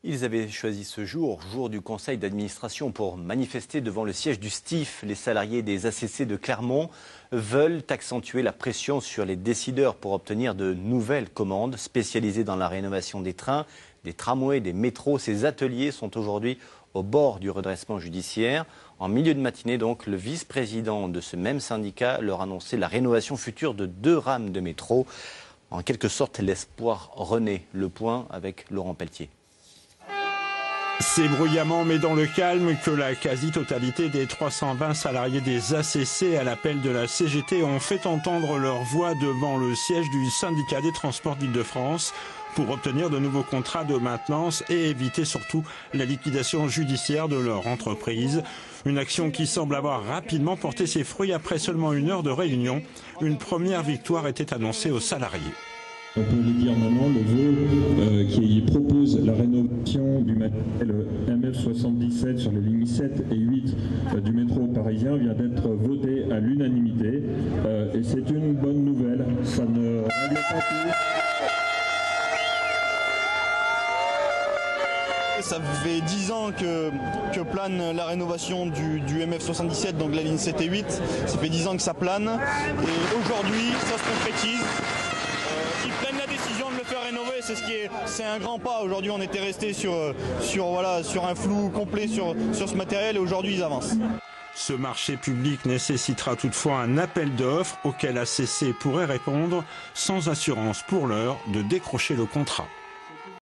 Ils avaient choisi ce jour, jour du conseil d'administration, pour manifester devant le siège du STIF. Les salariés des ACC de Clermont veulent accentuer la pression sur les décideurs pour obtenir de nouvelles commandes spécialisées dans la rénovation des trains, des tramways, des métros. Ces ateliers sont aujourd'hui au bord du redressement judiciaire. En milieu de matinée, donc, le vice-président de ce même syndicat leur annonçait la rénovation future de 2 rames de métro. En quelque sorte, l'espoir renaît. Le point avec Laurent Pelletier. C'est bruyamment mais dans le calme que la quasi-totalité des 320 salariés des ACC à l'appel de la CGT ont fait entendre leur voix devant le siège du syndicat des transports d'Île-de-France pour obtenir de nouveaux contrats de maintenance et éviter surtout la liquidation judiciaire de leur entreprise. Une action qui semble avoir rapidement porté ses fruits après seulement 1 heure de réunion. Une première victoire était annoncée aux salariés. On peut le dire maintenant, le vœu qui propose la rénovation du matériel MF77 sur les lignes 7 et 8 du métro parisien vient d'être voté à l'unanimité. Et c'est une bonne nouvelle. Ça ne règle pas tout. Ça fait 10 ans que plane la rénovation du MF77, donc la ligne 7 et 8. Ça fait 10 ans que ça plane. Et aujourd'hui, ça se concrétise. Ils prennent la décision de le faire rénover, c'est un grand pas. Aujourd'hui, on était resté sur un flou complet sur ce matériel et aujourd'hui, ils avancent. Ce marché public nécessitera toutefois un appel d'offres auquel ACC pourrait répondre sans assurance pour l'heure de décrocher le contrat.